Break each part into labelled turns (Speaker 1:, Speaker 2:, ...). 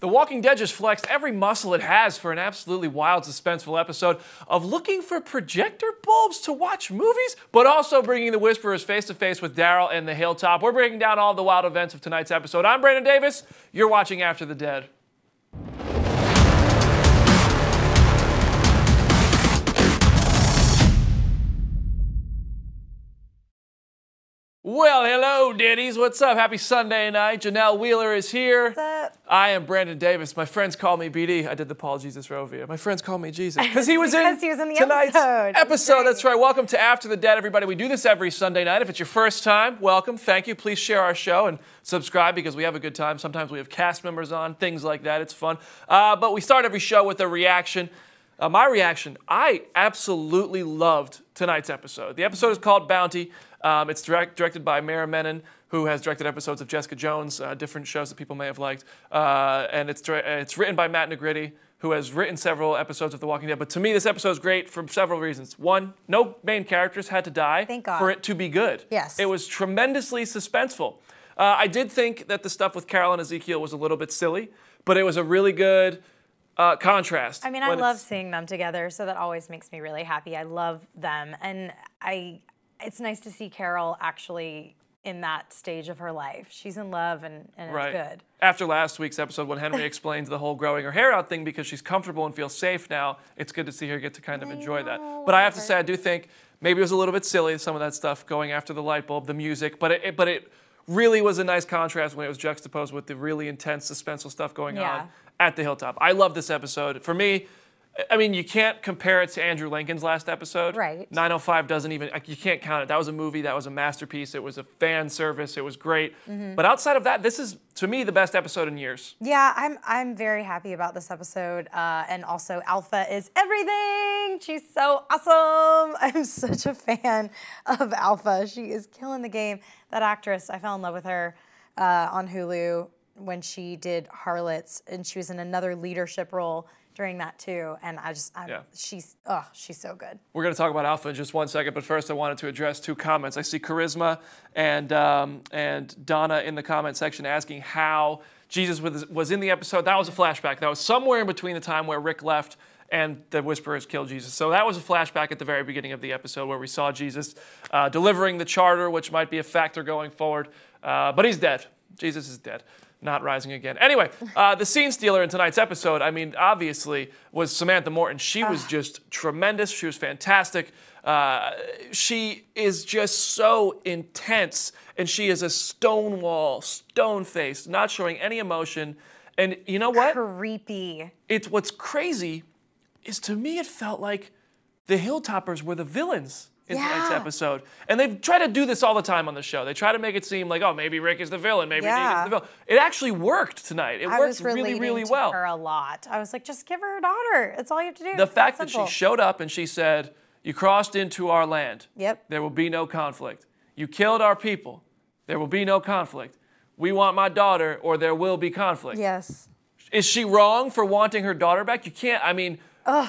Speaker 1: The Walking Dead just flexed every muscle it has for an absolutely wild, suspenseful episode of looking for projector bulbs to watch movies, but also bringing the Whisperers face-to-face with Daryl and the Hilltop. We're breaking down all the wild events of tonight's episode. I'm Brandon Davis. You're watching After the Dead. Well, hello, Diddies. What's up? Happy Sunday night. Janelle Wheeler is here.
Speaker 2: What's up?
Speaker 1: I am Brandon Davis. My friends call me BD. I did the Paul Jesus Rovia. My friends call me Jesus because he was in tonight's episode. That's right. Welcome to After the Dead, everybody. We do this every Sunday night. If it's your first time, welcome. Thank you. Please share our show and subscribe because we have a good time. Sometimes we have cast members on, things like that. It's fun. But we start every show with a reaction. My reaction, I absolutely loved tonight's episode. The episode is called Bounty. It's directed by Mara Menon, who has directed episodes of Jessica Jones, different shows that people may have liked. And it's written by Matt Negrete, who has written several episodes of The Walking Dead. But to me, this episode is great for several reasons. One, no main characters had to die for it to be good.
Speaker 2: Yes.
Speaker 1: It was tremendously suspenseful. I did think that the stuff with Carol and Ezekiel was a little bit silly, but it was a really good contrast.
Speaker 2: I mean, I love seeing them together, so that always makes me really happy. I love them, and it's nice to see Carol actually in that stage of her life. She's in love, and it's good.
Speaker 1: After last week's episode, when Henry explains the whole growing her hair out thing because she's comfortable and feels safe now, it's good to see her get to kind of enjoy that. But I have to say, I do think maybe it was a little bit silly, some of that stuff going after the light bulb, the music, but it really was a nice contrast when it was juxtaposed with the really intense, suspenseful stuff going on at the Hilltop. I love this episode. For me, I mean, you can't compare it to Andrew Lincoln's last episode.
Speaker 2: Right.
Speaker 1: 905 doesn't even, you can't count it. That was a movie, that was a masterpiece, it was a fan service, it was great. But outside of that, this is, to me, the best episode in years.
Speaker 2: Yeah, I'm very happy about this episode. And also, Alpha is everything. She's so awesome. I'm such a fan of Alpha. She is killing the game. That actress, I fell in love with her on Hulu when she did Harlots, and she was in another leadership role during that too, and she's so good. We're
Speaker 1: going to talk about Alpha in just 1 second, but first I wanted to address two comments. I see Charisma and Donna in the comment section asking how Jesus was in the episode. That was a flashback. That was somewhere in between the time where Rick left and the Whisperers killed Jesus. So that was a flashback at the very beginning of the episode where we saw Jesus delivering the charter, which might be a factor going forward. But he's dead. Jesus is dead. Not rising again. Anyway, the scene stealer in tonight's episode, I mean, obviously, was Samantha Morton. She was just tremendous. She was fantastic. She is just so intense, and she is a stone-wall, stone-faced, not showing any emotion. And you know what?
Speaker 2: Creepy.
Speaker 1: What's crazy is, to me, it felt like the Hilltoppers were the villains in tonight's episode. And they've tried to do this all the time on the show. They try to make it seem like, oh, maybe Rick is the villain, maybe Negan is the villain. It actually worked tonight. It worked really, really well.
Speaker 2: I was relating to her a lot. I was like, just give her a daughter. That's all you have to do.
Speaker 1: The fact that she showed up and she said, you crossed into our land.
Speaker 2: Yep.
Speaker 1: There will be no conflict. You killed our people. There will be no conflict. We want my daughter or there will be conflict.
Speaker 2: Yes.
Speaker 1: Is she wrong for wanting her daughter back? You can't, I mean,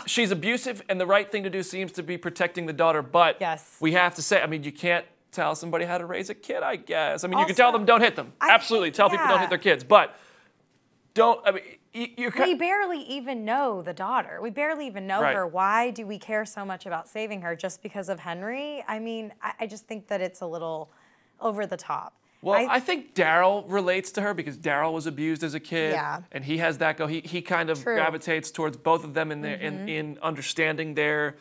Speaker 1: she's abusive, and the right thing to do seems to be protecting the daughter, but we have to say, I mean, you can't tell somebody how to raise a kid, I guess. I mean, you can tell them don't hit them. Absolutely, tell people don't hit their kids, but don't, I mean,
Speaker 2: we barely even know the daughter. We barely even know her. Why do we care so much about saving her? Just because of Henry? I mean, I just think that it's a little over the top.
Speaker 1: Well, I think Daryl relates to her because Daryl was abused as a kid, and he has that go. He kind of gravitates towards both of them in understanding their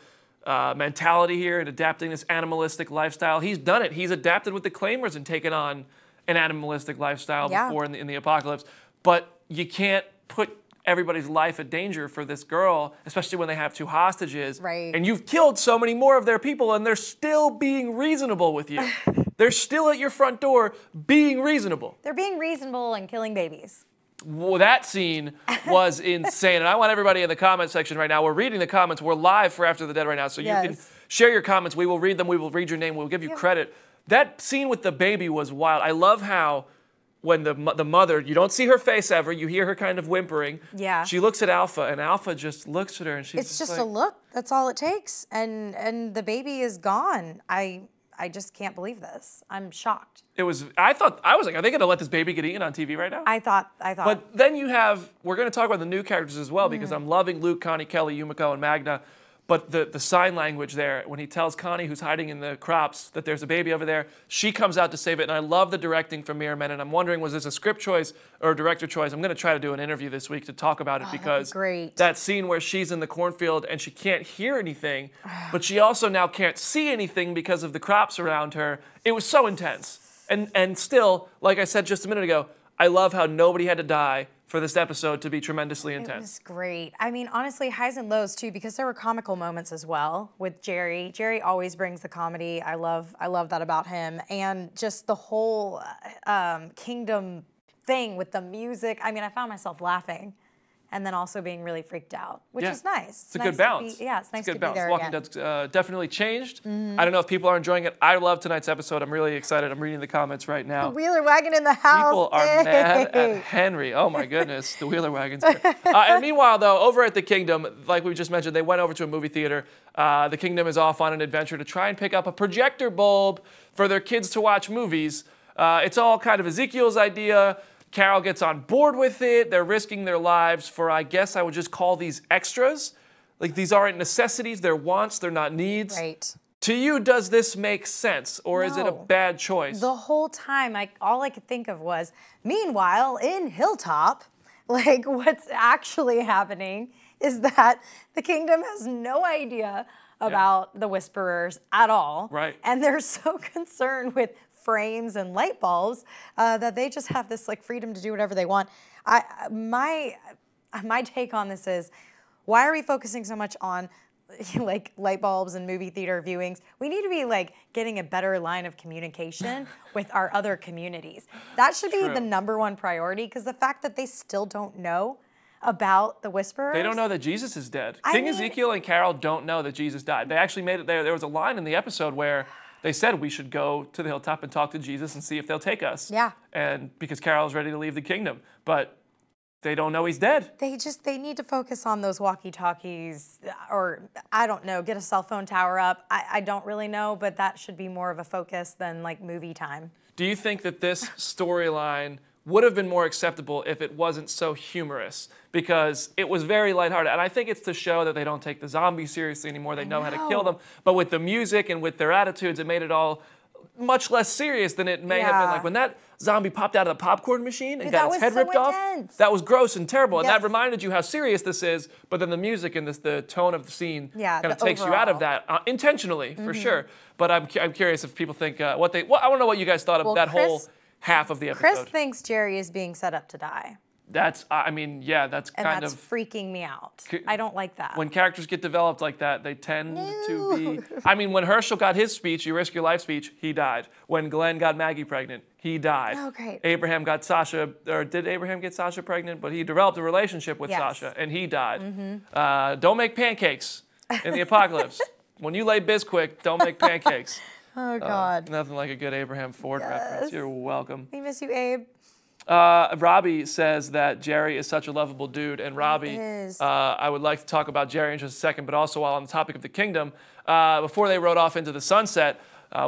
Speaker 1: mentality here and adapting this animalistic lifestyle. He's done it. He's adapted with the Claimers and taken on an animalistic lifestyle before in the apocalypse. But you can't put everybody's life at danger for this girl, especially when they have two hostages.
Speaker 2: Right.
Speaker 1: And you've killed so many more of their people, and they're still being reasonable with you. They're still at your front door being reasonable.
Speaker 2: They're being reasonable and killing babies.
Speaker 1: Well, that scene was insane. And I want everybody in the comment section right now. We're reading the comments. We're live for After the Dead right now. So you can share your comments. We will read them. We will read your name. We'll give you credit. That scene with the baby was wild. I love how when the mother, you don't see her face ever. You hear her kind of whimpering.
Speaker 2: Yeah.
Speaker 1: She looks at Alpha, and Alpha just looks at her, and she's
Speaker 2: It's just like, a look. That's all it takes. And the baby is gone. I just can't believe this. I'm shocked.
Speaker 1: I was like, are they going to let this baby get eaten on TV right now?
Speaker 2: I thought.
Speaker 1: But then we're going to talk about the new characters as well, because I'm loving Luke, Connie, Kelly, Yumiko, and Magna. But the sign language there, when he tells Connie, who's hiding in the crops, that there's a baby over there, she comes out to save it. And I love the directing from Mira Men. And I'm wondering, was this a script choice or a director choice? I'm going to try to do an interview this week to talk about it, because that scene where she's in the cornfield and she can't hear anything, but she also now can't see anything because of the crops around her. It was so intense. And still, like I said just a minute ago, I love how nobody had to die for this episode to be tremendously intense.
Speaker 2: It was great. I mean, honestly, highs and lows too, because there were comical moments as well with Jerry. Jerry always brings the comedy. I love that about him, and just the whole kingdom thing with the music. I mean, I found myself laughing, and then also being really freaked out, which is nice.
Speaker 1: It's a good balance.
Speaker 2: It's nice to be there
Speaker 1: Walking Dead's definitely changed. I don't know if people are enjoying it. I love tonight's episode. I'm really excited. I'm reading the comments right now.
Speaker 2: The Wheeler wagon in the house.
Speaker 1: People are mad at Henry. Oh my goodness, the Wheeler wagon's here. And meanwhile, though, over at the Kingdom, like we just mentioned, they went over to a movie theater. The Kingdom is off on an adventure to try and pick up a projector bulb for their kids to watch movies. It's all kind of Ezekiel's idea. Carol gets on board with it. They're risking their lives for, I guess I would just call these extras. Like, these aren't necessities, they're wants, they're not needs.
Speaker 2: Right.
Speaker 1: To you, does this make sense, or is it a bad choice?
Speaker 2: The whole time, all I could think of was, meanwhile, in Hilltop, like, what's actually happening is that the Kingdom has no idea about the Whisperers at all.
Speaker 1: Right.
Speaker 2: And they're so concerned with frames and light bulbs that they just have this like freedom to do whatever they want. My take on this is, why are we focusing so much on like light bulbs and movie theater viewings? We need to be like getting a better line of communication with our other communities. That should be the #1 priority, because the fact that they still don't know about the Whisperers.
Speaker 1: They don't know that Jesus is dead. King Ezekiel and Carol don't know that Jesus died. They actually made it there. There was a line in the episode where they said we should go to the hilltop and talk to Jesus and see if they'll take us.
Speaker 2: Yeah.
Speaker 1: And because Carol's ready to leave the kingdom. But they don't know he's dead.
Speaker 2: They need to focus on those walkie-talkies, or I don't know, get a cell phone tower up. I don't really know, but that should be more of a focus than like movie time.
Speaker 1: Do you think that this storyline would have been more acceptable if it wasn't so humorous? Because it was very lighthearted. And I think it's to show that they don't take the zombies seriously anymore. They know how to kill them. But with the music and with their attitudes, it made it all much less serious than it may have been. Like when that zombie popped out of the popcorn machine and got its head ripped off, that was gross and terrible. And that reminded you how serious this is. But then the music and the tone of the scene kind of takes you out of that intentionally, for sure. But I'm curious if people think I want to know what you guys thought of that whole half of the episode.
Speaker 2: Chris thinks Jerry is being set up to die.
Speaker 1: That's, I mean, yeah, that's kind of...
Speaker 2: And that's freaking me out. I don't like that.
Speaker 1: When characters get developed like that, they tend to be... I mean, when Herschel got his speech, you risk your life speech, he died. When Glenn got Maggie pregnant, he died.
Speaker 2: Oh, great.
Speaker 1: Abraham got Sasha, or did Abraham get Sasha pregnant? But he developed a relationship with Sasha, and he died. Don't make pancakes in the apocalypse. When you lay Bisquick, don't make pancakes.
Speaker 2: Oh, God.
Speaker 1: Nothing like a good Abraham Ford reference. You're welcome.
Speaker 2: We miss you, Abe.
Speaker 1: Robbie says that Jerry is such a lovable dude, and Robbie, I would like to talk about Jerry in just a second, but also while on the topic of the kingdom, before they rode off into the sunset,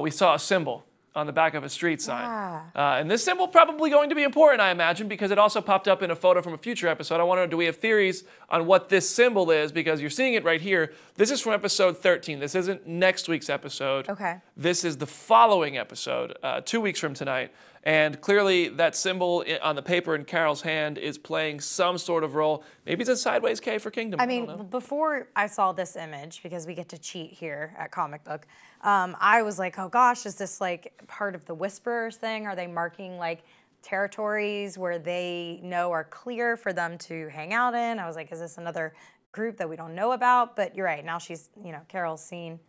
Speaker 1: we saw a symbol on the back of a street sign. And this symbol probably going to be important, I imagine, because it also popped up in a photo from a future episode. I wonder, do we have theories on what this symbol is? Because you're seeing it right here. This is from episode 13. This isn't next week's episode.
Speaker 2: Okay.
Speaker 1: This is the following episode, 2 weeks from tonight. And clearly that symbol on the paper in Carol's hand is playing some sort of role. Maybe it's a sideways K for Kingdom.
Speaker 2: I mean, before I saw this image, because we get to cheat here at Comic Book, I was like, oh gosh, is this like part of the Whisperers thing? Are they marking like territories where they know are clear for them to hang out in? I was like, is this another group that we don't know about? But you're right, now she's, Carol's seen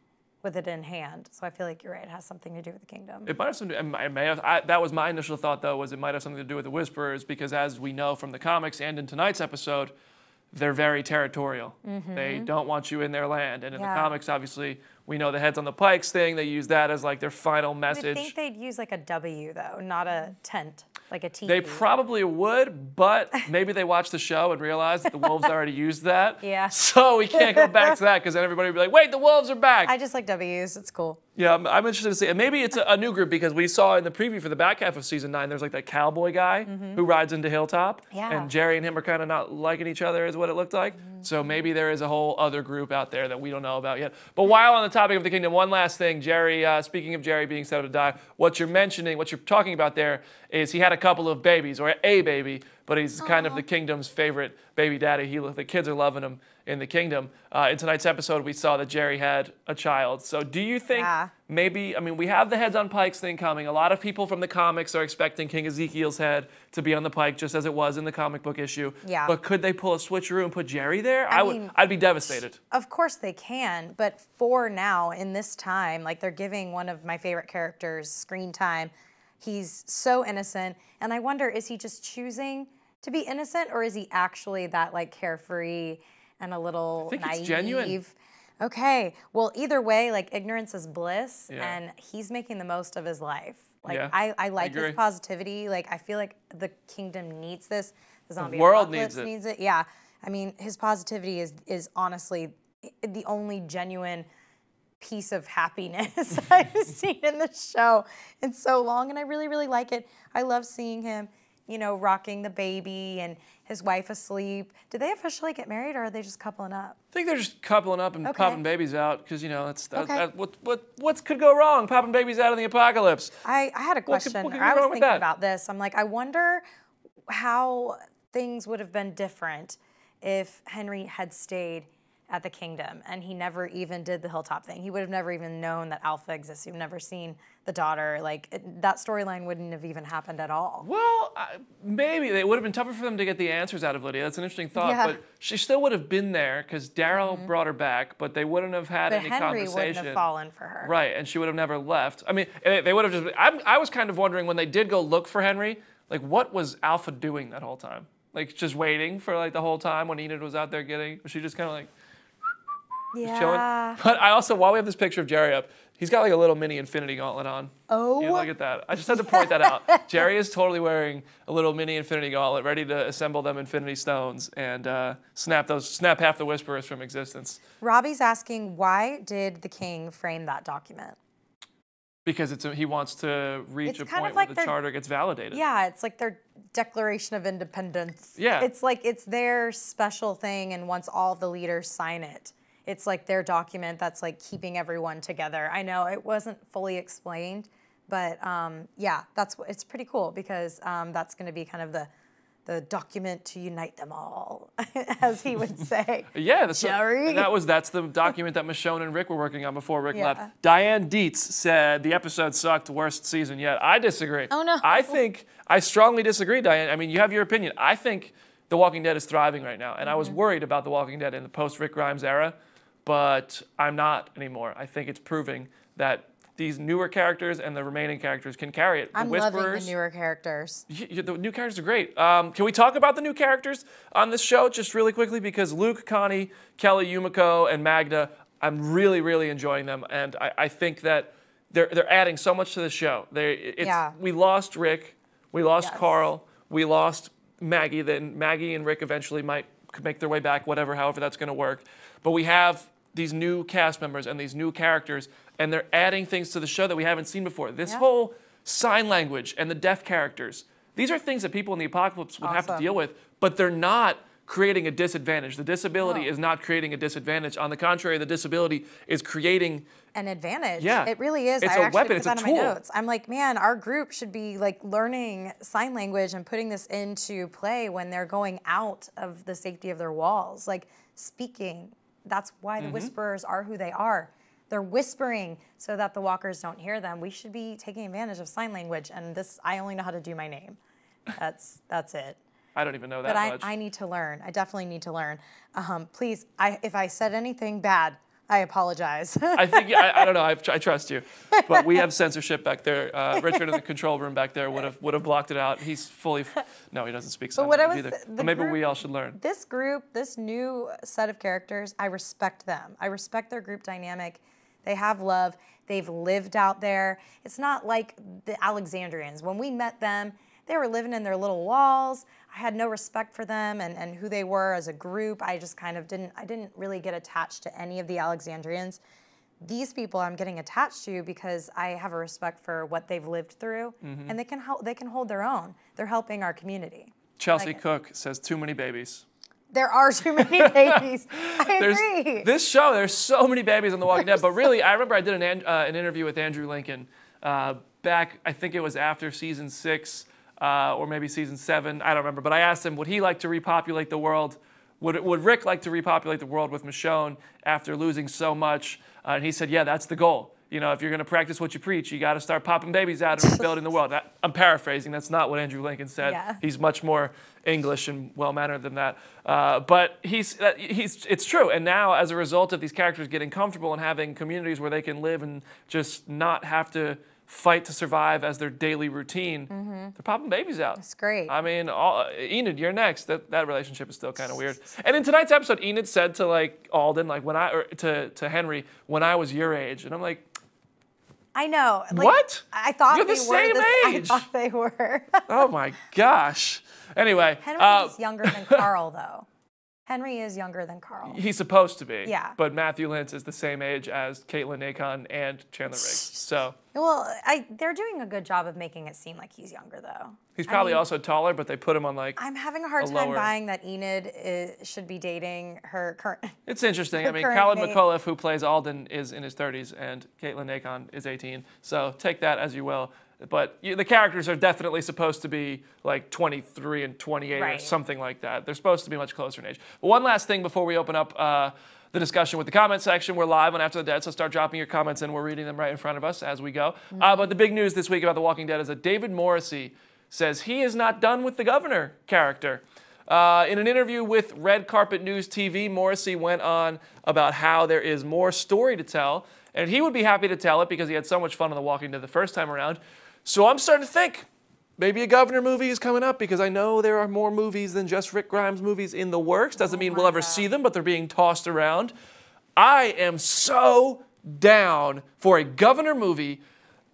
Speaker 2: with it in hand. So I feel like you're right, it has something to do with the kingdom.
Speaker 1: It might have something, it may have, that was my initial thought though, was it might have something to do with the Whisperers, because as we know from the comics and in tonight's episode, they're very territorial. They don't want you in their land. And in the comics, obviously, we know the heads on the pikes thing, they use that as like their final message.
Speaker 2: I think they'd use like a W though, not a tent, like a T.
Speaker 1: They probably would, but maybe they watched the show and realized that the wolves already used that.
Speaker 2: Yeah.
Speaker 1: So we can't go back to that, because then everybody would be like, wait, the wolves are back.
Speaker 2: I just like W's, it's cool.
Speaker 1: Yeah, I'm interested to see. And maybe it's a new group because we saw in the preview for the back half of season 9, there's like that cowboy guy who rides into Hilltop.
Speaker 2: Yeah.
Speaker 1: And Jerry and him are kind of not liking each other is what it looked like. So maybe there is a whole other group out there that we don't know about yet. But while on the topic of the kingdom, one last thing. Jerry, speaking of Jerry being set up to die, what you're talking about there is he had a couple of babies, or a baby, but he's kind of the kingdom's favorite baby daddy. The kids are loving him in the kingdom. In tonight's episode, we saw that Jerry had a child. So do you think maybe, I mean, we have the heads on pikes thing coming. A lot of people from the comics are expecting King Ezekiel's head to be on the pike, just as it was in the comic book issue.
Speaker 2: Yeah.
Speaker 1: But could they pull a switcheroo and put Jerry there? I'd be devastated.
Speaker 2: Of course they can, but for now, in this time, like they're giving one of my favorite characters screen time. He's so innocent, and I wonder, is he just choosing to be innocent, or is he actually that like carefree and a little naive?
Speaker 1: It's genuine.
Speaker 2: Okay, well, either way, like ignorance is bliss, and he's making the most of his life. Like I like his positivity. Like I feel like the kingdom needs this. The zombie
Speaker 1: world
Speaker 2: apocalypse needs it. Yeah, I mean his positivity is honestly the only genuine piece of happiness I've seen in the show in so long, and I really, really like it. I love seeing him, you know, rocking the baby and his wife asleep. Did they officially get married, or are they just coupling up?
Speaker 1: I think they're just coupling up and popping babies out because, you know, what could go wrong? Popping babies out in the apocalypse.
Speaker 2: I had a question.
Speaker 1: What could
Speaker 2: I
Speaker 1: go
Speaker 2: was
Speaker 1: wrong with
Speaker 2: thinking
Speaker 1: that?
Speaker 2: about this. I'm like, I wonder how things would have been different if Henry had stayed at the kingdom and he never even did the hilltop thing. He would have never even known that Alpha exists. He would have never seen the daughter. Like that storyline wouldn't have even happened at all.
Speaker 1: Well, maybe it would have been tougher for them to get the answers out of Lydia. That's an interesting thought, but she still would have been there because Daryl brought her back, but they wouldn't have had any
Speaker 2: Henry
Speaker 1: conversation.
Speaker 2: wouldn't have fallen for her.
Speaker 1: Right, and she would have never left. I mean, they would have just. I was kind of wondering when they did go look for Henry, like what was Alpha doing that whole time? Like just waiting for like the whole time when Enid was out there was she just kind of like. Chilling. But I also, while we have this picture of Jerry up, he's got like a little mini Infinity Gauntlet on.
Speaker 2: Oh.
Speaker 1: Yeah, look at that. I just had to point that out. Jerry is totally wearing a little mini Infinity Gauntlet, ready to assemble them Infinity Stones and snap half the Whisperers from existence.
Speaker 2: Robbie's asking, why did the king frame that document?
Speaker 1: Because he wants to reach a point where the charter gets validated.
Speaker 2: Yeah, it's like their Declaration of Independence.
Speaker 1: Yeah.
Speaker 2: It's like it's their special thing, and once all the leaders sign it, it's like their document that's like keeping everyone together. I know it wasn't fully explained, but yeah, it's pretty cool because that's going to be kind of the document to unite them all, as he would say.
Speaker 1: Yeah,
Speaker 2: Jerry.
Speaker 1: That's the document that Michonne and Rick were working on before Rick left. Diane Dietz said the episode sucked, worst season yet. I disagree.
Speaker 2: Oh no.
Speaker 1: I strongly disagree, Diane. I mean, you have your opinion. I think The Walking Dead is thriving right now, and I was worried about The Walking Dead in the post-Rick Grimes era, but I'm not anymore. I think it's proving that these newer characters and the remaining characters can carry it.
Speaker 2: I'm loving the newer characters.
Speaker 1: The new characters are great. Can we talk about the new characters on this show just really quickly? Because Luke, Connie, Kelly, Yumiko, and Magda, I'm really, really enjoying them. And I think that they're adding so much to the show. We lost Rick. We lost Carl. We lost Maggie. Then Maggie and Rick eventually might make their way back, however that's going to work. But we have these new cast members and these new characters, and they're adding things to the show that we haven't seen before. This whole sign language and the deaf characters, these are things that people in the apocalypse would have to deal with, but they're not creating a disadvantage. The disability is not creating a disadvantage. On the contrary, the disability is creating
Speaker 2: an advantage.
Speaker 1: Yeah.
Speaker 2: It really is.
Speaker 1: It's
Speaker 2: I
Speaker 1: a
Speaker 2: actually
Speaker 1: weapon.
Speaker 2: put
Speaker 1: It's
Speaker 2: that
Speaker 1: a
Speaker 2: in my
Speaker 1: tool.
Speaker 2: notes. I'm like, man, our group should be like learning sign language and putting this into play when they're going out of the safety of their walls. Like speaking. That's why the Whisperers are who they are. They're whispering so that the walkers don't hear them. We should be taking advantage of sign language. And this, I only know how to do my name. That's it.
Speaker 1: I don't even know that much.
Speaker 2: But I need to learn. I definitely need to learn. Please, if I said anything bad, I apologize.
Speaker 1: I think I don't know. I trust you, but we have censorship back there. Richard in the control room back there would have blocked it out. He's fully. No, he doesn't speak sign language either. But maybe we all should learn.
Speaker 2: This group, this new set of characters, I respect them. I respect their group dynamic. They have love. They've lived out there. It's not like the Alexandrians. When we met them, they were living in their little walls. I had no respect for them and who they were as a group. I just kind of didn't really get attached to any of the Alexandrians. these people I'm getting attached to because I have a respect for what they've lived through, and they can hold their own. They're helping our community.
Speaker 1: Chelsea Cook says too many babies.
Speaker 2: There are too many babies. I agree.
Speaker 1: This show, there's so many babies on The Walking Dead, but really, I remember I did an interview with Andrew Lincoln back, I think it was after season 6 or maybe season 7, I don't remember, but I asked him, would he like to repopulate the world? Would Rick like to repopulate the world with Michonne after losing so much? And he said, yeah, that's the goal. You know, if you're going to practice what you preach, you got to start popping babies out and rebuilding the world. I'm paraphrasing. That's not what Andrew Lincoln said.
Speaker 2: Yeah.
Speaker 1: He's much more English and well-mannered than that. But it's true. And now, as a result of these characters getting comfortable and having communities where they can live and just not have to fight to survive as their daily routine, they're popping babies out.
Speaker 2: That's great.
Speaker 1: I mean, Enid, you're next. That relationship is still kind of weird. And in tonight's episode, Enid said to like Alden, like to Henry, when I was your age, and I'm like,
Speaker 2: I know. Like,
Speaker 1: what?
Speaker 2: I thought
Speaker 1: you're the same age.
Speaker 2: I thought they were.
Speaker 1: Oh my gosh. Anyway,
Speaker 2: Henry is younger than Carl, though. Henry is younger than Carl.
Speaker 1: He's supposed to be.
Speaker 2: Yeah.
Speaker 1: But Matthew Lintz is the same age as Caitlin Nacon and Chandler Riggs. So.
Speaker 2: Well, they're doing a good job of making it seem like he's younger, though.
Speaker 1: He's probably also taller, but they put him on like.
Speaker 2: I'm having a hard time buying that Enid should be dating her current.
Speaker 1: It's interesting. I mean, Khaled McAuliffe, who plays Alden, is in his 30s, and Caitlin Nacon is 18. So take that as you will. But the characters are definitely supposed to be like 23 and 28 or something like that. They're supposed to be much closer in age. But one last thing before we open up the discussion with the comment section. We're live on After the Dead, so start dropping your comments in. We're reading them right in front of us as we go. But the big news this week about The Walking Dead is that David Morrissey says he is not done with the Governor character. In an interview with Red Carpet News TV, Morrissey went on about how there is more story to tell, and he would be happy to tell it because he had so much fun on The Walking Dead the first time around. So I'm starting to think maybe a Governor movie is coming up because I know there are more movies than just Rick Grimes movies in the works. Doesn't mean we'll ever see them, but they're being tossed around. I am so down for a Governor movie.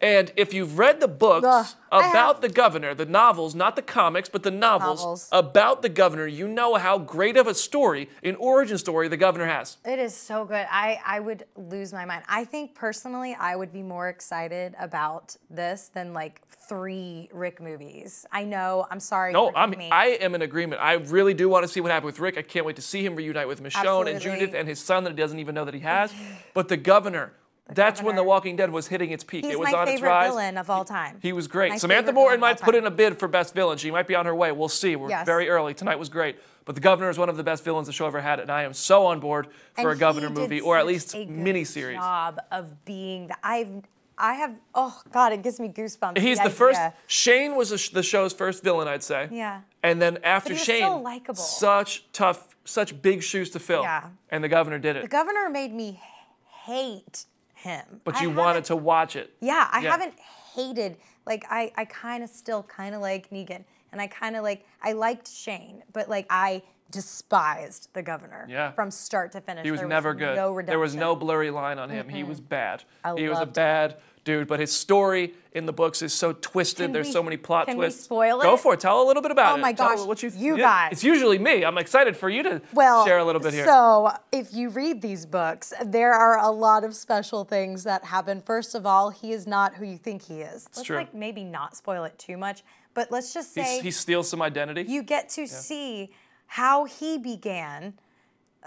Speaker 1: And if you've read the books about the Governor, the novels, not the comics, but the novels about the Governor, you know how great of a story, an origin story, the Governor has.
Speaker 2: It is so good. I would lose my mind. I think personally I would be more excited about this than like 3 Rick movies. I know, I'm sorry.
Speaker 1: No, I am in agreement. I really do want to see what happened with Rick. I can't wait to see him reunite with Michonne and Judith and his son that he doesn't even know that he has. But the Governor. That's when The Walking Dead was hitting its peak.
Speaker 2: He's
Speaker 1: it was on its rise.
Speaker 2: my favorite villain of all time.
Speaker 1: He was great. Samantha Morton might put in a bid for best villain. She might be on her way. We'll see. We're very early. Tonight was great. But the Governor is one of the best villains the show ever had, and I am so on board for a Governor movie, or at least miniseries.
Speaker 2: Job of being the I have, oh God, it gives me goosebumps.
Speaker 1: He's the first. Shane was the show's first villain, I'd say.
Speaker 2: Yeah.
Speaker 1: And then after Shane,
Speaker 2: so likable.
Speaker 1: such big shoes to fill.
Speaker 2: Yeah.
Speaker 1: And the Governor did it.
Speaker 2: The Governor made me hate him.
Speaker 1: But you wanted to watch it.
Speaker 2: Yeah, I haven't hated, like I kind of still kind of like Negan, and I liked Shane, but like I despised the Governor from start to finish.
Speaker 1: He was never good.
Speaker 2: No redemption.
Speaker 1: There was no blurry line on him. He was bad. He was a bad dude, but his story in the books is so twisted. There's so many plot twists.
Speaker 2: Can we spoil it?
Speaker 1: Go for it. Tell a little bit about it.
Speaker 2: Oh my gosh,
Speaker 1: what
Speaker 2: you guys.
Speaker 1: It's usually me. I'm excited for you to share a little bit here.
Speaker 2: So if you read these books, there are a lot of special things that happen. First of all, he is not who you think he is. Let's like maybe not spoil it too much, but let's just say
Speaker 1: he steals some identity.
Speaker 2: You get to see how he began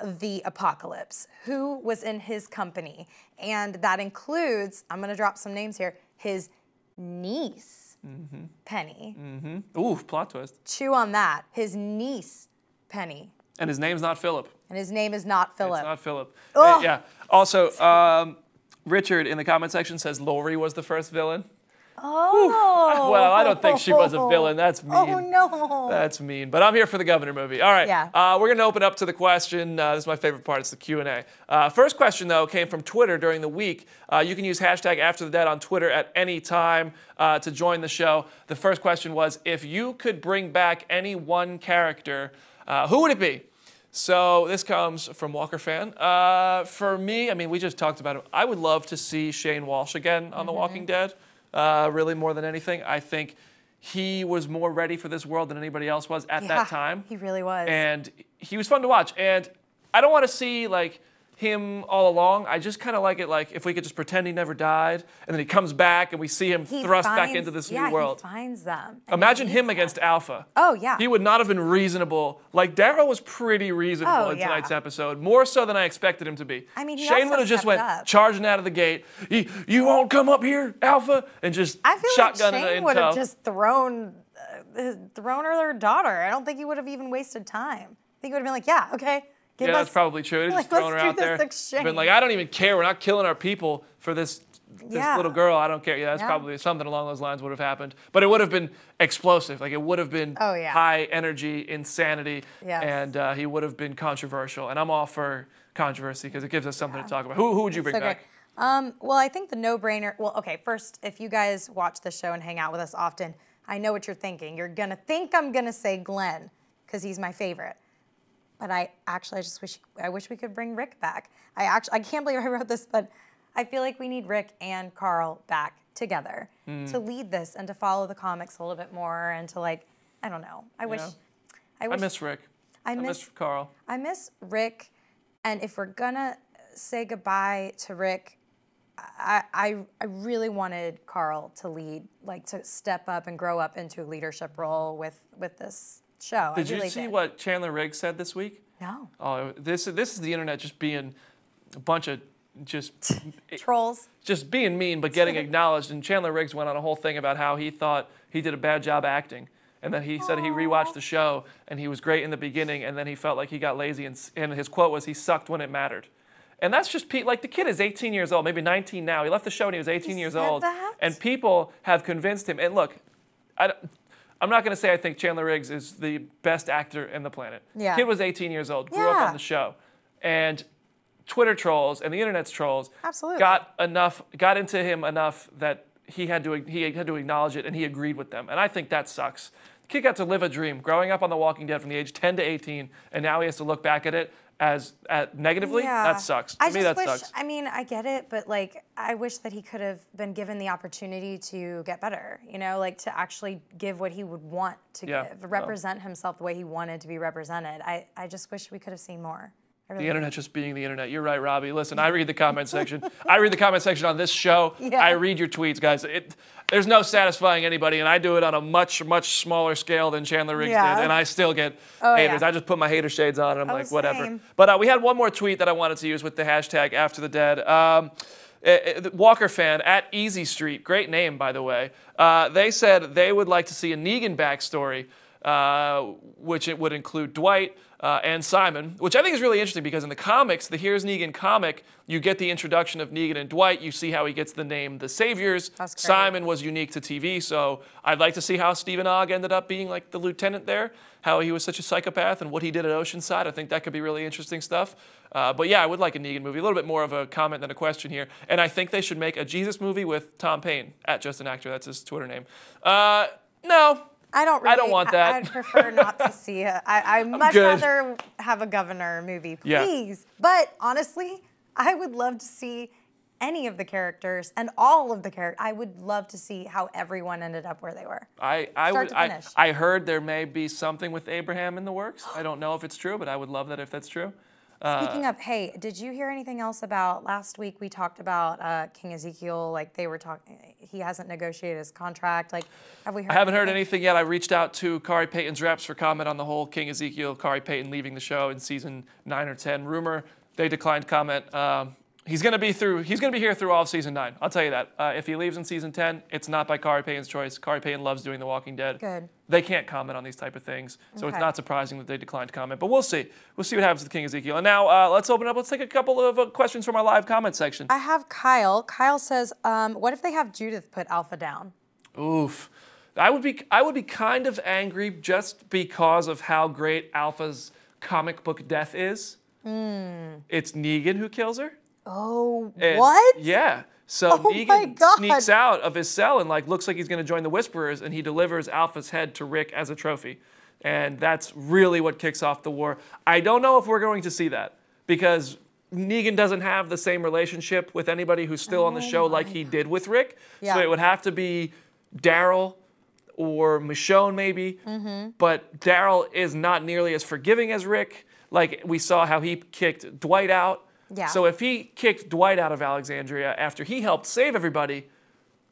Speaker 2: the apocalypse, who was in his company, and that includes, I'm going to drop some names here, his niece, Penny.
Speaker 1: Ooh, plot twist.
Speaker 2: Chew on that. His niece, Penny.
Speaker 1: And his name's not Philip.
Speaker 2: And his name is not Philip.
Speaker 1: It's not Philip. Yeah. Also, Richard in the comment section says Lori was the first villain.
Speaker 2: Oh.
Speaker 1: Well, I don't think she was a villain. That's mean.
Speaker 2: Oh, no.
Speaker 1: That's mean. But I'm here for the Governor movie. All right.
Speaker 2: Yeah.
Speaker 1: We're going to open up to the question. This is my favorite part. It's the Q&A. First question, though, came from Twitter during the week. You can use hashtag AfterTheDead on Twitter at any time to join the show. The first question was, if you could bring back any one character, who would it be? So this comes from Walker Fan. For me, I mean, we just talked about it. I would love to see Shane Walsh again on The Walking Dead. Really more than anything. I think he was more ready for this world than anybody else was at that time.
Speaker 2: He really was.
Speaker 1: And he was fun to watch. And I don't want to see, like, him all along. I just kind of like it like if we could just pretend he never died, and then he comes back and we see him thrust back into this new world.
Speaker 2: Yeah, he finds them.
Speaker 1: Imagine him against Alpha.
Speaker 2: Oh, yeah.
Speaker 1: He would not have been reasonable. Like, Daryl was pretty reasonable in tonight's episode, more so than I expected him to be.
Speaker 2: I mean,
Speaker 1: Shane would have just went charging out of the gate. You won't come up here, Alpha, and just shotgun it in tow.
Speaker 2: Shane would have just thrown her daughter. I don't think he would have even wasted time. I think he would have been like, yeah, okay.
Speaker 1: That's probably true. Just throwing her out there. Been like, I don't even care. We're not killing our people for this little girl. I don't care. Yeah, that's probably something along those lines would have happened. But it would have been explosive. Like, it would have been high energy, insanity, and he would have been controversial. And I'm all for controversy because it gives us something to talk about. Who would you bring back?
Speaker 2: Well, I think the no-brainer. Well, okay, first, if you guys watch the show and hang out with us often, I know what you're thinking. You're going to think I'm going to say Glenn because he's my favorite. But I wish we could bring Rick back. I can't believe I wrote this, but I feel like we need Rick and Carl back together to lead this and to follow the comics a little bit more and to, like, I don't know. I
Speaker 1: miss Rick. I miss Carl.
Speaker 2: I miss Rick, and if we're gonna say goodbye to Rick, I really wanted Carl to lead, like to step up and grow up into a leadership role with this show.
Speaker 1: Did you see what Chandler Riggs said this week?
Speaker 2: No.
Speaker 1: Oh, this is the internet just being a bunch of just
Speaker 2: trolls.
Speaker 1: Just being mean, but getting acknowledged. And Chandler Riggs went on a whole thing about how he thought he did a bad job acting. And then he said he rewatched the show and he was great in the beginning, and then he felt like he got lazy. And his quote was, he sucked when it mattered. And that's just, like, the kid is 18 years old, maybe 19 now. He left the show when he was 18 years old. And people have convinced him. And look, I'm not going to say I think Chandler Riggs is the best actor in the planet.
Speaker 2: Yeah.
Speaker 1: Kid was 18 years old, grew up on the show. And Twitter trolls and the internet's trolls got into him enough that he had to acknowledge it, and he agreed with them. And I think that sucks. The kid got to live a dream, growing up on The Walking Dead from the age 10 to 18, and now he has to look back at it as negatively. That sucks. To me, that sucks.
Speaker 2: I mean, I get it, but like, I wish that he could have been given the opportunity to get better. You know, like to actually give what he would want to give, represent himself the way he wanted to be represented. I just wish we could have seen more.
Speaker 1: The internet just being the internet. You're right, Robbie. Listen, I read the comment section. I read the comment section on this show. I read your tweets, guys. There's no satisfying anybody, and I do it on a much, much smaller scale than Chandler Riggs did, and I still get haters. I just put my hater shades on, and I'm like, whatever.
Speaker 2: Same.
Speaker 1: But we had one more tweet that I wanted to use with the hashtag #AfterTheDead. Walker fan at Easy Street, great name, by the way. They said they would like to see a Negan backstory, which it would include Dwight, and Simon, which I think is really interesting because in the comics, the Here's Negan comic, you get the introduction of Negan and Dwight. You see how he gets the name The Saviors. Simon was unique to TV, so I'd like to see how Stephen Ogg ended up being like the lieutenant there, how he was such a psychopath and what he did at Oceanside. I think that could be really interesting stuff. But yeah, I would like a Negan movie. A little bit more of a comment than a question here. And I think they should make a Jesus movie with Tom Payne, at Just an Actor. That's his Twitter name. No.
Speaker 2: I don't want that. I'd prefer not to see it. I'd much rather have a Governor movie, please. But honestly, I would love to see any of the characters and all of the characters. I would love to see how everyone ended up where they were.
Speaker 1: I heard there may be something with Abraham in the works. I don't know if it's true, but I would love that if that's true.
Speaker 2: Speaking of, hey, did you hear anything else about last week? We talked about King Ezekiel. Like they were talking, he hasn't negotiated his contract. Like, have we heard?
Speaker 1: I haven't heard anything yet. I reached out to Kari Payton's reps for comment on the whole King Ezekiel, Kari Payton leaving the show in season 9 or 10 rumor. They declined comment. He's going to be here through all of season 9. I'll tell you that. If he leaves in season 10, it's not by Kari Payton's choice. Kari Payton loves doing The Walking Dead.
Speaker 2: Good.
Speaker 1: They can't comment on these type of things, so it's not surprising that they declined to comment. But we'll see. We'll see what happens with King Ezekiel. And now let's open up. Let's take a couple of questions from our live comment section.
Speaker 2: I have Kyle. Kyle says, "What if they have Judith put Alpha down?"
Speaker 1: Oof. I would be kind of angry just because of how great Alpha's comic book death is. It's Negan who kills her.
Speaker 2: Oh, what?
Speaker 1: Yeah. So Negan sneaks out of his cell and looks like he's going to join the Whisperers, and he delivers Alpha's head to Rick as a trophy. And that's really what kicks off the war. I don't know if we're going to see that because Negan doesn't have the same relationship with anybody who's still on the show like he did with Rick. Yeah. So it would have to be Daryl or Michonne maybe. But Daryl is not nearly as forgiving as Rick. Like we saw how he kicked Dwight out.
Speaker 2: Yeah.
Speaker 1: So if he kicked Dwight out of Alexandria after he helped save everybody,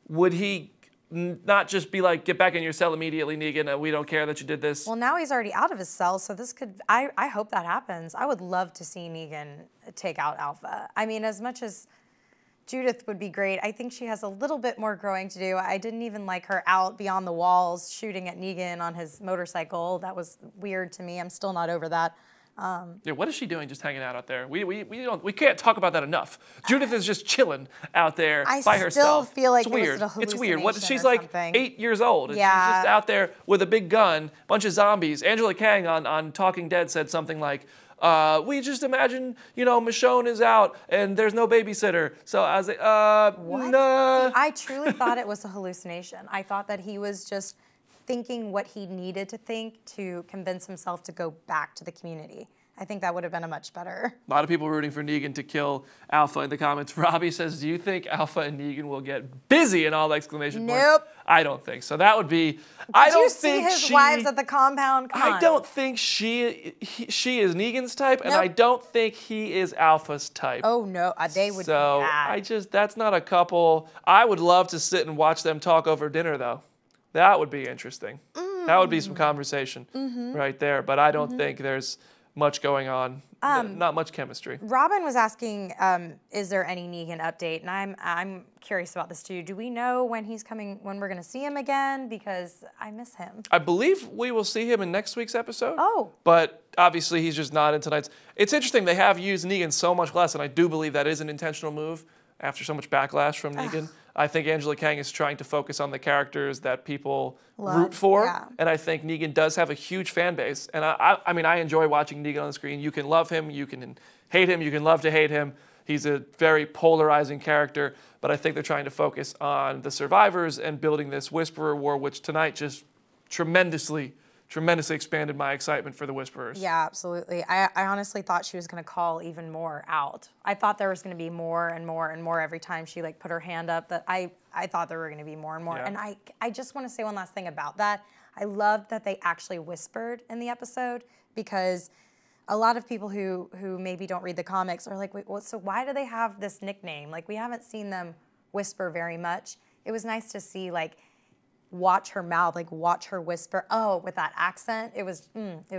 Speaker 1: would he not just be like, get back in your cell immediately, Negan, we don't care that you did this?
Speaker 2: Well, now he's already out of his cell, so this could, I hope that happens. I would love to see Negan take out Alpha. I mean, as much as Judith would be great, I think she has a little bit more growing to do. I didn't even like her out beyond the walls shooting at Negan on his motorcycle. That was weird to me. I'm still not over that.
Speaker 1: Yeah, what is she doing just hanging out there? We can't talk about that enough. Judith is just chilling out there by herself.
Speaker 2: I still feel like
Speaker 1: it's weird.
Speaker 2: It was a
Speaker 1: It's weird. She's
Speaker 2: or
Speaker 1: like
Speaker 2: something.
Speaker 1: 8 years old. And she's just out there with a big gun, bunch of zombies. Angela Kang on Talking Dead said something like, we just imagine, Michonne is out and there's no babysitter. So I was like,
Speaker 2: what?
Speaker 1: nah.
Speaker 2: See, I truly thought it was a hallucination. I thought that he was just thinking what he needed to think to convince himself to go back to the community. I think that would have been a much better.
Speaker 1: A lot of people rooting for Negan to kill Alpha in the comments. Robbie says, do you think Alpha and Negan will get busy in all exclamation points?
Speaker 2: Nope.
Speaker 1: I don't think so. That would be,
Speaker 2: Did you see his wives at the compound? Come on.
Speaker 1: I don't think she is Negan's type, and
Speaker 2: Nope.
Speaker 1: I don't think he is Alpha's type.
Speaker 2: Oh no, they would
Speaker 1: so
Speaker 2: be bad.
Speaker 1: That's not a couple. I would love to sit and watch them talk over dinner, though. That would be interesting. That would be some conversation right there, but I don't think there's much going on, not much chemistry.
Speaker 2: Robin was asking, is there any Negan update? And I'm curious about this too. Do we know when he's coming, when we're gonna see him again? Because I miss him.
Speaker 1: I believe we will see him in next week's episode.
Speaker 2: Oh.
Speaker 1: But obviously he's just not in tonight's. It's interesting, they have used Negan so much less, and I do believe that is an intentional move after so much backlash from Negan. I think Angela Kang is trying to focus on the characters that people root for.
Speaker 2: Yeah.
Speaker 1: And I think Negan does have a huge fan base. And I mean, I enjoy watching Negan on the screen. You can love him, you can hate him, you can love to hate him. He's a very polarizing character. But I think they're trying to focus on the survivors and building this Whisperer war, which tonight just tremendously expanded my excitement for the Whisperers.
Speaker 2: Yeah, absolutely. I honestly thought she was going to call even more out. I thought there was going to be more and more and more every time she put her hand up. That I thought there were going to be more and more. Yeah. And I just want to say one last thing about that. I loved that they actually whispered in the episode, because a lot of people who maybe don't read the comics are like, wait, so why do they have this nickname? Like, we haven't seen them whisper very much. It was nice to see watch her mouth, watch her whisper. Oh, with that accent, it was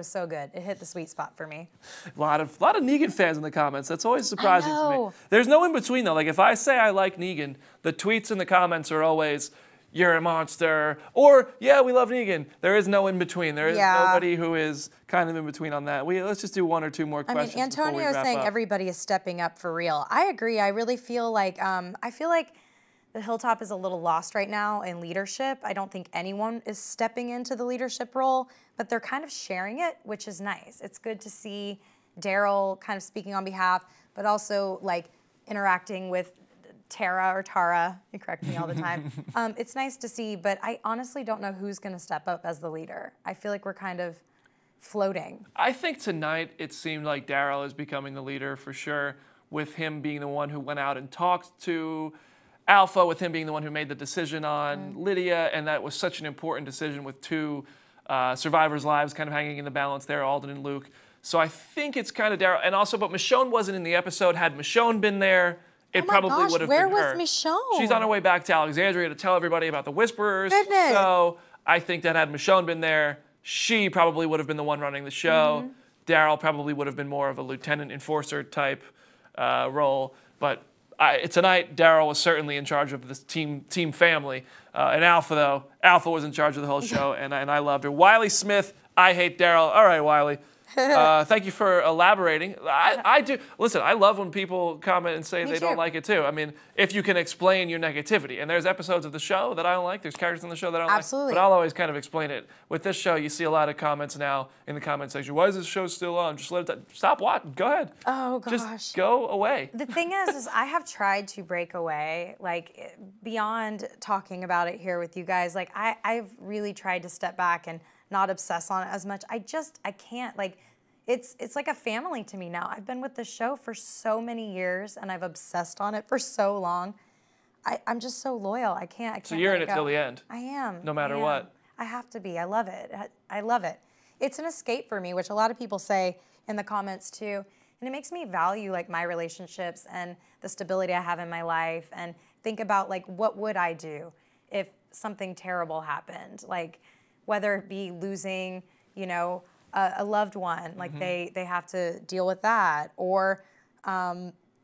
Speaker 2: so good. It hit the sweet spot for me.
Speaker 1: A lot of Negan fans in the comments. That's always surprising to me. There's no in between though. Like, if I say I like Negan, the tweets in the comments are always, "You're a monster," or "Yeah, we love Negan." There is no in between. There is nobody who is kind of in between on that. Let's just do one or two more questions.
Speaker 2: I mean, Antonio is saying everybody is stepping up for real. I agree. I really feel like the Hilltop is a little lost right now in leadership. I don't think anyone is stepping into the leadership role, but they're kind of sharing it, which is nice. It's good to see Daryl kind of speaking on behalf, but also interacting with Tara. You correct me all the time. It's nice to see, but I honestly don't know who's going to step up as the leader. I feel like we're kind of floating.
Speaker 1: I think tonight it seemed like Daryl is becoming the leader for sure, with him being the one who went out and talked to Alpha, with him being the one who made the decision on Lydia, and that was such an important decision with two survivors' lives kind of hanging in the balance there, Alden and Luke. So I think it's kind of Daryl. And also, but Michonne wasn't in the episode. Had Michonne been there, it probably would have been her.
Speaker 2: Where was Michonne?
Speaker 1: She's on her way back to Alexandria to tell everybody about the Whisperers.
Speaker 2: Goodness.
Speaker 1: So I think that had Michonne been there, she probably would have been the one running the show. Daryl probably would have been more of a lieutenant enforcer type role. But tonight, Daryl was certainly in charge of this team family. And Alpha was in charge of the whole show, and I loved her. Wiley Smith, I hate Daryl. All right, Wiley. Thank you for elaborating. I do. Listen, I love when people comment and say they don't like it too. I mean, if you can explain your negativity. And there's episodes of the show that I don't like. There's characters in the show that I don't
Speaker 2: Absolutely.
Speaker 1: like. But I'll always kind of explain it. With this show, you see a lot of comments now in the comment section. Why is this show still on? Just let it stop watching. Go ahead.
Speaker 2: Oh, gosh.
Speaker 1: Just go away.
Speaker 2: The thing is I have tried to break away, beyond talking about it here with you guys. I've really tried to step back and not obsess on it as much. I can't. It's like a family to me now. I've been with the show for so many years, and I've obsessed on it for so long. I'm just so loyal. I can't.
Speaker 1: So you're in it till the end.
Speaker 2: I am.
Speaker 1: No matter what.
Speaker 2: I have to be. I love it. I love it. It's an escape for me, which a lot of people say in the comments too. And it makes me value like my relationships and the stability I have in my life, and think about like, what would I do if something terrible happened? Like, whether it be losing, you know, a loved one, like they have to deal with that, or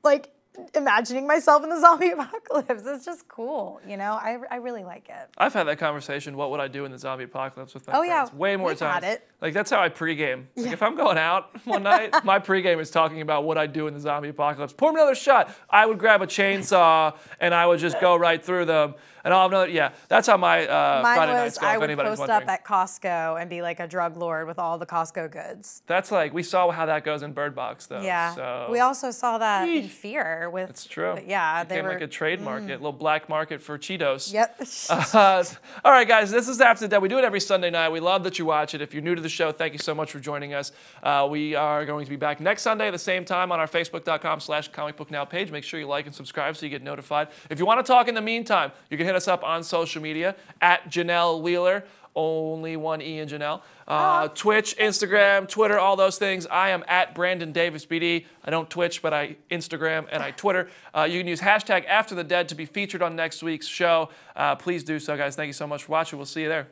Speaker 2: like imagining myself in the zombie apocalypse. It's just cool, you know? I really like it.
Speaker 1: I've had that conversation, what would I do in the zombie apocalypse, with my friends. Way more times.
Speaker 2: Had it.
Speaker 1: Like, that's how I pregame. Like, if I'm going out one night, my pregame is talking about what I'd do in the zombie apocalypse. Pour me another shot. I would grab a chainsaw and I would just go right through them. And I'll have another, that's how my Friday nights go, if anybody's wondering. I would post up at
Speaker 2: Costco and be like a drug lord with all the Costco goods.
Speaker 1: That's like, we saw how that goes in Bird Box, though.
Speaker 2: Yeah.
Speaker 1: So.
Speaker 2: We also saw that in Fear with.
Speaker 1: It's true.
Speaker 2: Yeah,
Speaker 1: they were like a trade market, a little black market for Cheetos.
Speaker 2: Yep.
Speaker 1: All right, guys, this is After the Dead. We do it every Sunday night. We love that you watch it. If you're new to the show, thank you so much for joining us. We are going to be back next Sunday at the same time on our Facebook.com/comicbooknow page. Make sure you like and subscribe so you get notified. If you want to talk in the meantime, you can hit us up on social media at Janelle Wheeler. Only one E in Janelle. Twitch, Instagram, Twitter, all those things. I am at Brandon Davis BD. I don't Twitch, but I Instagram and I Twitter. You can use hashtag #AfterTheDead to be featured on next week's show. Please do so, guys. Thank you so much for watching. We'll see you there.